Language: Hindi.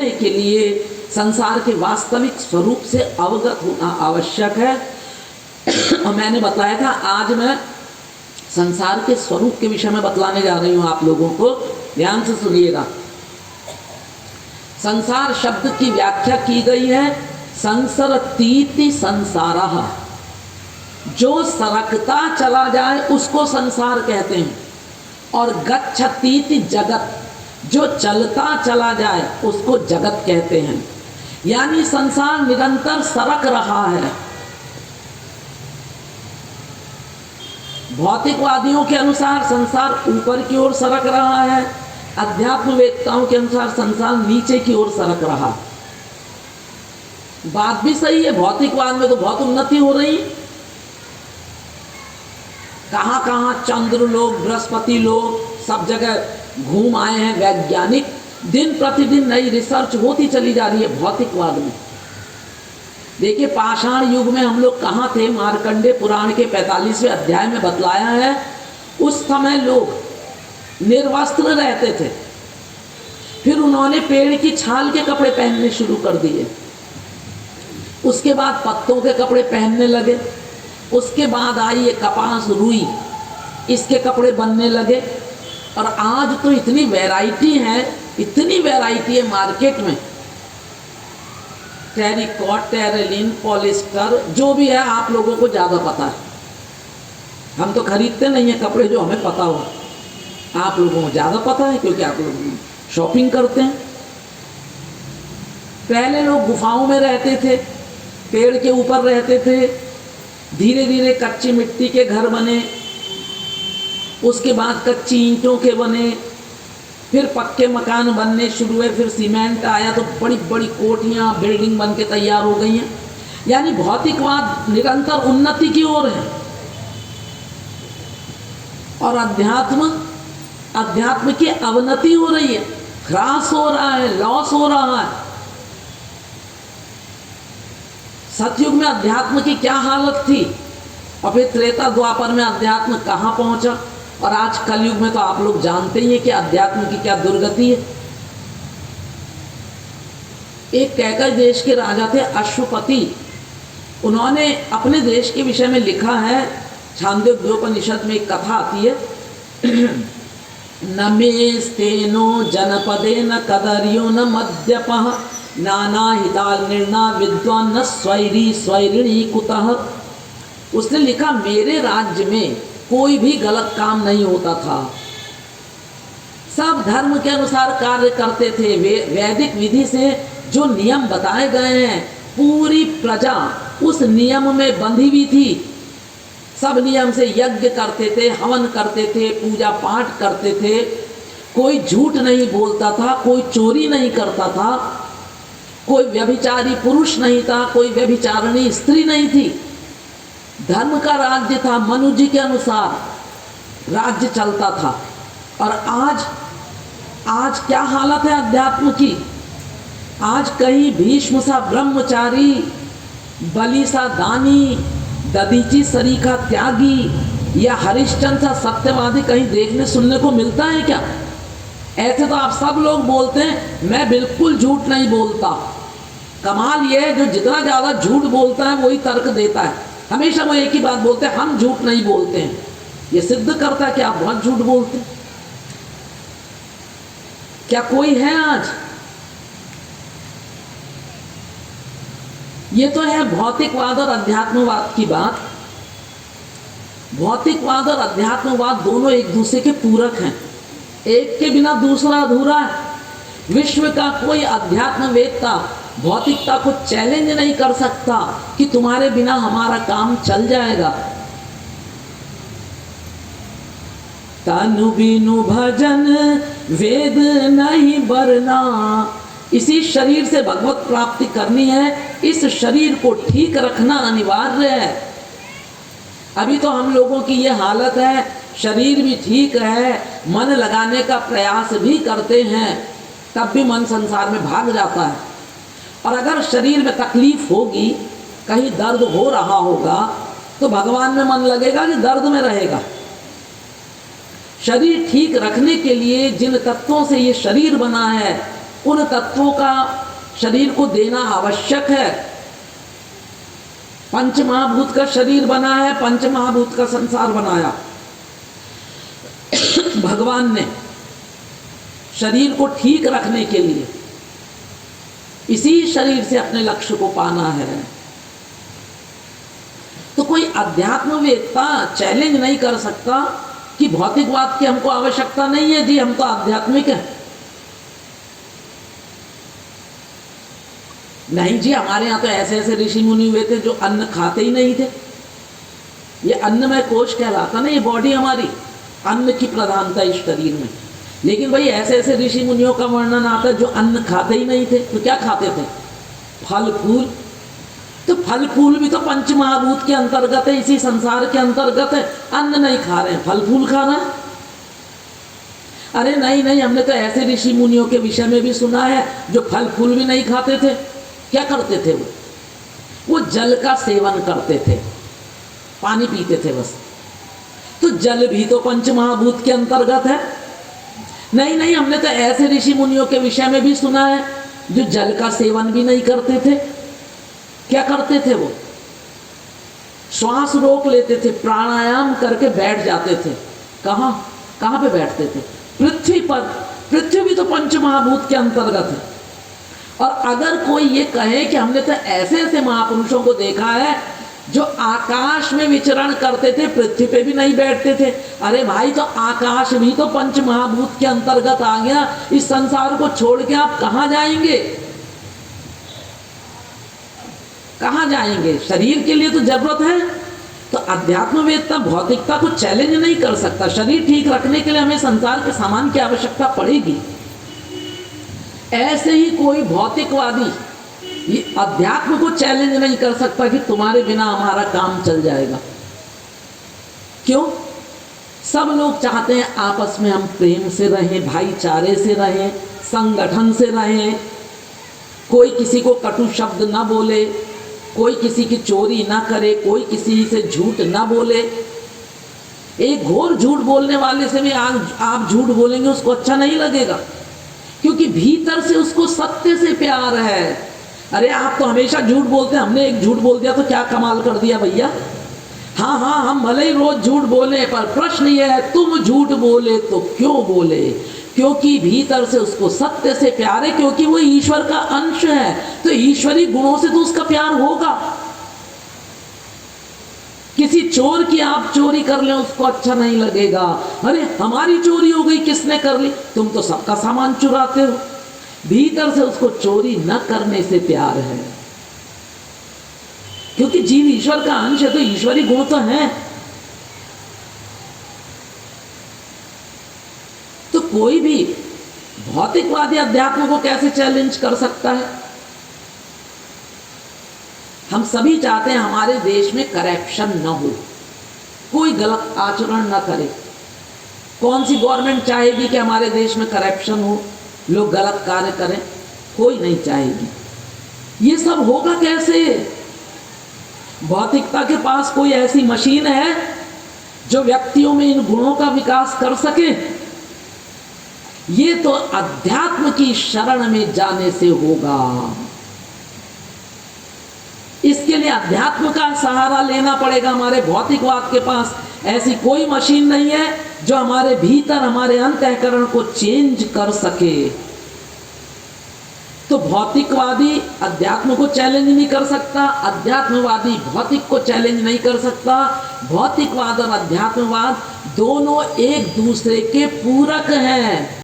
समझने के लिए संसार के वास्तविक स्वरूप से अवगत होना आवश्यक है। और मैंने बताया था आज मैं संसार के स्वरूप के विषय में बतलाने जा रही हूँ आप लोगों को, ध्यान से सुनिएगा। संसार शब्द की व्याख्या की गई है संसरतीति संसारः, जो सरकता चला जाए उसको संसार कहते हैं, और गच्छतीति जगत, जो चलता चला जाए उसको जगत कहते हैं। यानी संसार निरंतर सरक रहा है। भौतिकवादियों के अनुसार संसार ऊपर की ओर सरक रहा है, अध्यात्मवेत्ताओं के अनुसार संसार नीचे की ओर सरक रहा। बात भी सही है, भौतिकवाद में तो बहुत उन्नति हो रही। कहाँ कहाँ चंद्र लोग, बृहस्पति लोग, सब जगह घूम आए हैं वैज्ञानिक। दिन प्रतिदिन नई रिसर्च होती चली जा रही है भौतिकवाद में। देखिए पाषाण युग में हम लोग कहाँ थे, मार्कंडे पुराण के 45वें अध्याय में बतलाया है। उस समय लोग निर्वस्त्र रहते थे, फिर उन्होंने पेड़ की छाल के कपड़े पहनने शुरू कर दिए, उसके बाद पत्तों के कपड़े पहनने लगे, उसके बाद आई ये कपास रुई, इसके कपड़े बनने लगे। और आज तो इतनी वैरायटी है, इतनी वैरायटी है मार्केट में, टेरिकॉट, टेरेलिन, पॉलिस्टर, जो भी है आप लोगों को ज़्यादा पता है। हम तो खरीदते नहीं हैं कपड़े जो हमें पता हो, आप लोगों को ज़्यादा पता है क्योंकि आप लोग शॉपिंग करते हैं। पहले लोग गुफाओं में रहते थे, पेड़ के ऊपर रहते थे, धीरे धीरे कच्ची मिट्टी के घर बने, उसके बाद कच्ची ईंटों के बने, फिर पक्के मकान बनने शुरू हुए, फिर सीमेंट आया तो बड़ी बड़ी कोठियाँ, बिल्डिंग बन के तैयार हो गई हैं। यानी भौतिकवाद निरंतर उन्नति की ओर है। और अध्यात्म की अवनति हो रही है, ह्रास हो रहा है, लॉस हो रहा है। सतयुग में अध्यात्म की क्या हालत थी, और फिर त्रेता द्वापर में अध्यात्म कहाँ पहुंचा, और आज कलयुग में तो आप लोग जानते ही हैं कि अध्यात्म की क्या दुर्गति है। एक कैकय देश के राजा थे अश्वपति, उन्होंने अपने देश के विषय में लिखा है, छांदोग्योपनिषद में एक कथा आती है, न मेस्तेनो जनपदे न कदर्यो न मद्यपः नाना हिताल निर्णा विद्वान न स्वैरी स्वैरिणी कुतः। उसने लिखा मेरे राज्य में कोई भी गलत काम नहीं होता था, सब धर्म के अनुसार कार्य करते थे। वैदिक विधि से जो नियम बताए गए हैं पूरी प्रजा उस नियम में बंधी हुई थी। सब नियम से यज्ञ करते थे, हवन करते थे, पूजा पाठ करते थे, कोई झूठ नहीं बोलता था, कोई चोरी नहीं करता था, कोई व्यभिचारी पुरुष नहीं था, कोई व्यभिचारिणी स्त्री नहीं थी। धर्म का राज्य था, मनु जी के अनुसार राज्य चलता था। और आज क्या हालत है अध्यात्म की। आज कहीं भीष्म सा ब्रह्मचारी, बलि सा दानी, दधीची सरीखा त्यागी या हरिश्चंद्र सा सत्यवादी कहीं देखने सुनने को मिलता है क्या? ऐसे तो आप सब लोग बोलते हैं मैं बिल्कुल झूठ नहीं बोलता। कमाल ये है जो जितना ज़्यादा झूठ बोलता है वही तर्क देता है। हमेशा वो एक ही बात बोलते हैं, हम झूठ नहीं बोलते हैं। ये सिद्ध करता है कि आप बहुत झूठ बोलते हैं। क्या कोई है आज? ये तो है भौतिकवाद और अध्यात्मवाद की बात। भौतिकवाद और अध्यात्मवाद दोनों एक दूसरे के पूरक हैं, एक के बिना दूसरा अधूरा है। विश्व का कोई अध्यात्मवेत्ता भौतिकता को चैलेंज नहीं कर सकता कि तुम्हारे बिना हमारा काम चल जाएगा। तनु बिनु भजन वेद नहीं बरना। इसी शरीर से भगवत प्राप्ति करनी है, इस शरीर को ठीक रखना अनिवार्य है। अभी तो हम लोगों की ये हालत है, शरीर भी ठीक है, मन लगाने का प्रयास भी करते हैं, तब भी मन संसार में भाग जाता है। और अगर शरीर में तकलीफ होगी, कहीं दर्द हो रहा होगा, तो भगवान में मन लगेगा कि दर्द में रहेगा। शरीर ठीक रखने के लिए जिन तत्वों से ये शरीर बना है उन तत्वों का शरीर को देना आवश्यक है। पंच महाभूत का शरीर बना है, पंच महाभूत का संसार बनाया भगवान ने शरीर को ठीक रखने के लिए। इसी शरीर से अपने लक्ष्य को पाना है। तो कोई अध्यात्मवेत्ता चैलेंज नहीं कर सकता कि भौतिकवाद की हमको आवश्यकता नहीं है जी, हम तो आध्यात्मिक हैं। नहीं जी, हमारे यहाँ तो ऐसे ऐसे ऋषि मुनि हुए थे जो अन्न खाते ही नहीं थे। ये अन्नमय कोश कहलाता ना, ये बॉडी हमारी, अन्न की प्रधानता इस शरीर में। लेकिन भाई ऐसे ऐसे ऋषि मुनियों का वर्णन आता है जो अन्न खाते ही नहीं थे। तो क्या खाते थे? फल फूल। तो फल फूल भी तो पंच महाभूत के अंतर्गत है, इसी संसार के अंतर्गत है। अन्न नहीं खा रहे हैं, फल फूल खा रहे हैं। अरे नहीं नहीं, हमने तो ऐसे ऋषि मुनियों के विषय में भी सुना है जो फल फूल भी नहीं खाते थे। क्या करते थे वो जल का सेवन करते थे, पानी पीते थे बस। तो जल भी तो पंच महाभूत के अंतर्गत है। नहीं नहीं, हमने तो ऐसे ऋषि मुनियों के विषय में भी सुना है जो जल का सेवन भी नहीं करते थे। क्या करते थे वो? श्वास रोक लेते थे, प्राणायाम करके बैठ जाते थे। कहाँ कहाँ पे बैठते थे? पृथ्वी पर। पृथ्वी भी तो पंच महाभूत के अंतर्गत है। और अगर कोई ये कहे कि हमने तो ऐसे ऐसे महापुरुषों को देखा है जो आकाश में विचरण करते थे, पृथ्वी पे भी नहीं बैठते थे। अरे भाई, तो आकाश भी तो पंच महाभूत के अंतर्गत आ गया। इस संसार को छोड़ के आप कहाँ जाएंगे? कहाँ जाएंगे? शरीर के लिए तो जरूरत है। तो अध्यात्मवेत्ता भौतिकता को चैलेंज नहीं कर सकता। शरीर ठीक रखने के लिए हमें संसार के सामान की आवश्यकता पड़ेगी। ऐसे ही कोई भौतिकवादी ये अध्यात्म को चैलेंज नहीं कर सकता कि तुम्हारे बिना हमारा काम चल जाएगा। क्यों? सब लोग चाहते हैं आपस में हम प्रेम से रहें, भाईचारे से रहें, संगठन से रहें। कोई किसी को कटु शब्द ना बोले, कोई किसी की चोरी ना करे, कोई किसी से झूठ ना बोले। एक घोर झूठ बोलने वाले से भी आप झूठ बोलेंगे, उसको अच्छा नहीं लगेगा, क्योंकि भीतर से उसको सत्य से प्यार है। अरे आप तो हमेशा झूठ बोलते हैं, हमने एक झूठ बोल दिया तो क्या कमाल कर दिया भैया। हाँ हाँ, हम भले ही रोज झूठ बोले, पर प्रश्न ये है तुम झूठ बोले तो क्यों बोले? क्योंकि भीतर से उसको सत्य से प्यार है, क्योंकि वो ईश्वर का अंश है। तो ईश्वरी गुणों से तो उसका प्यार होगा। किसी चोर की आप चोरी कर लें, उसको अच्छा नहीं लगेगा। अरे हमारी चोरी हो गई, किसने कर ली? तुम तो सबका सामान चुराते हो। भीतर से उसको चोरी न करने से प्यार है, क्योंकि जीव ईश्वर का अंश है, तो ईश्वरी गुण तो है। तो कोई भी भौतिकवादी अध्यात्म को कैसे चैलेंज कर सकता है? हम सभी चाहते हैं हमारे देश में करप्शन न हो, कोई गलत आचरण न करे। कौन सी गवर्नमेंट चाहेगी कि हमारे देश में करप्शन हो, लोग गलत कार्य करें? कोई नहीं चाहेगी। ये सब होगा कैसे? भौतिकता के पास कोई ऐसी मशीन है जो व्यक्तियों में इन गुणों का विकास कर सके? ये तो अध्यात्म की शरण में जाने से होगा। इसके लिए अध्यात्म का सहारा लेना पड़ेगा। हमारे भौतिकवाद के पास ऐसी कोई मशीन नहीं है जो हमारे भीतर, हमारे अंतःकरण को चेंज कर सके। तो भौतिकवादी अध्यात्म को चैलेंज नहीं कर सकता, अध्यात्मवादी भौतिक को चैलेंज नहीं कर सकता। भौतिकवाद और अध्यात्मवाद दोनों एक दूसरे के पूरक हैं।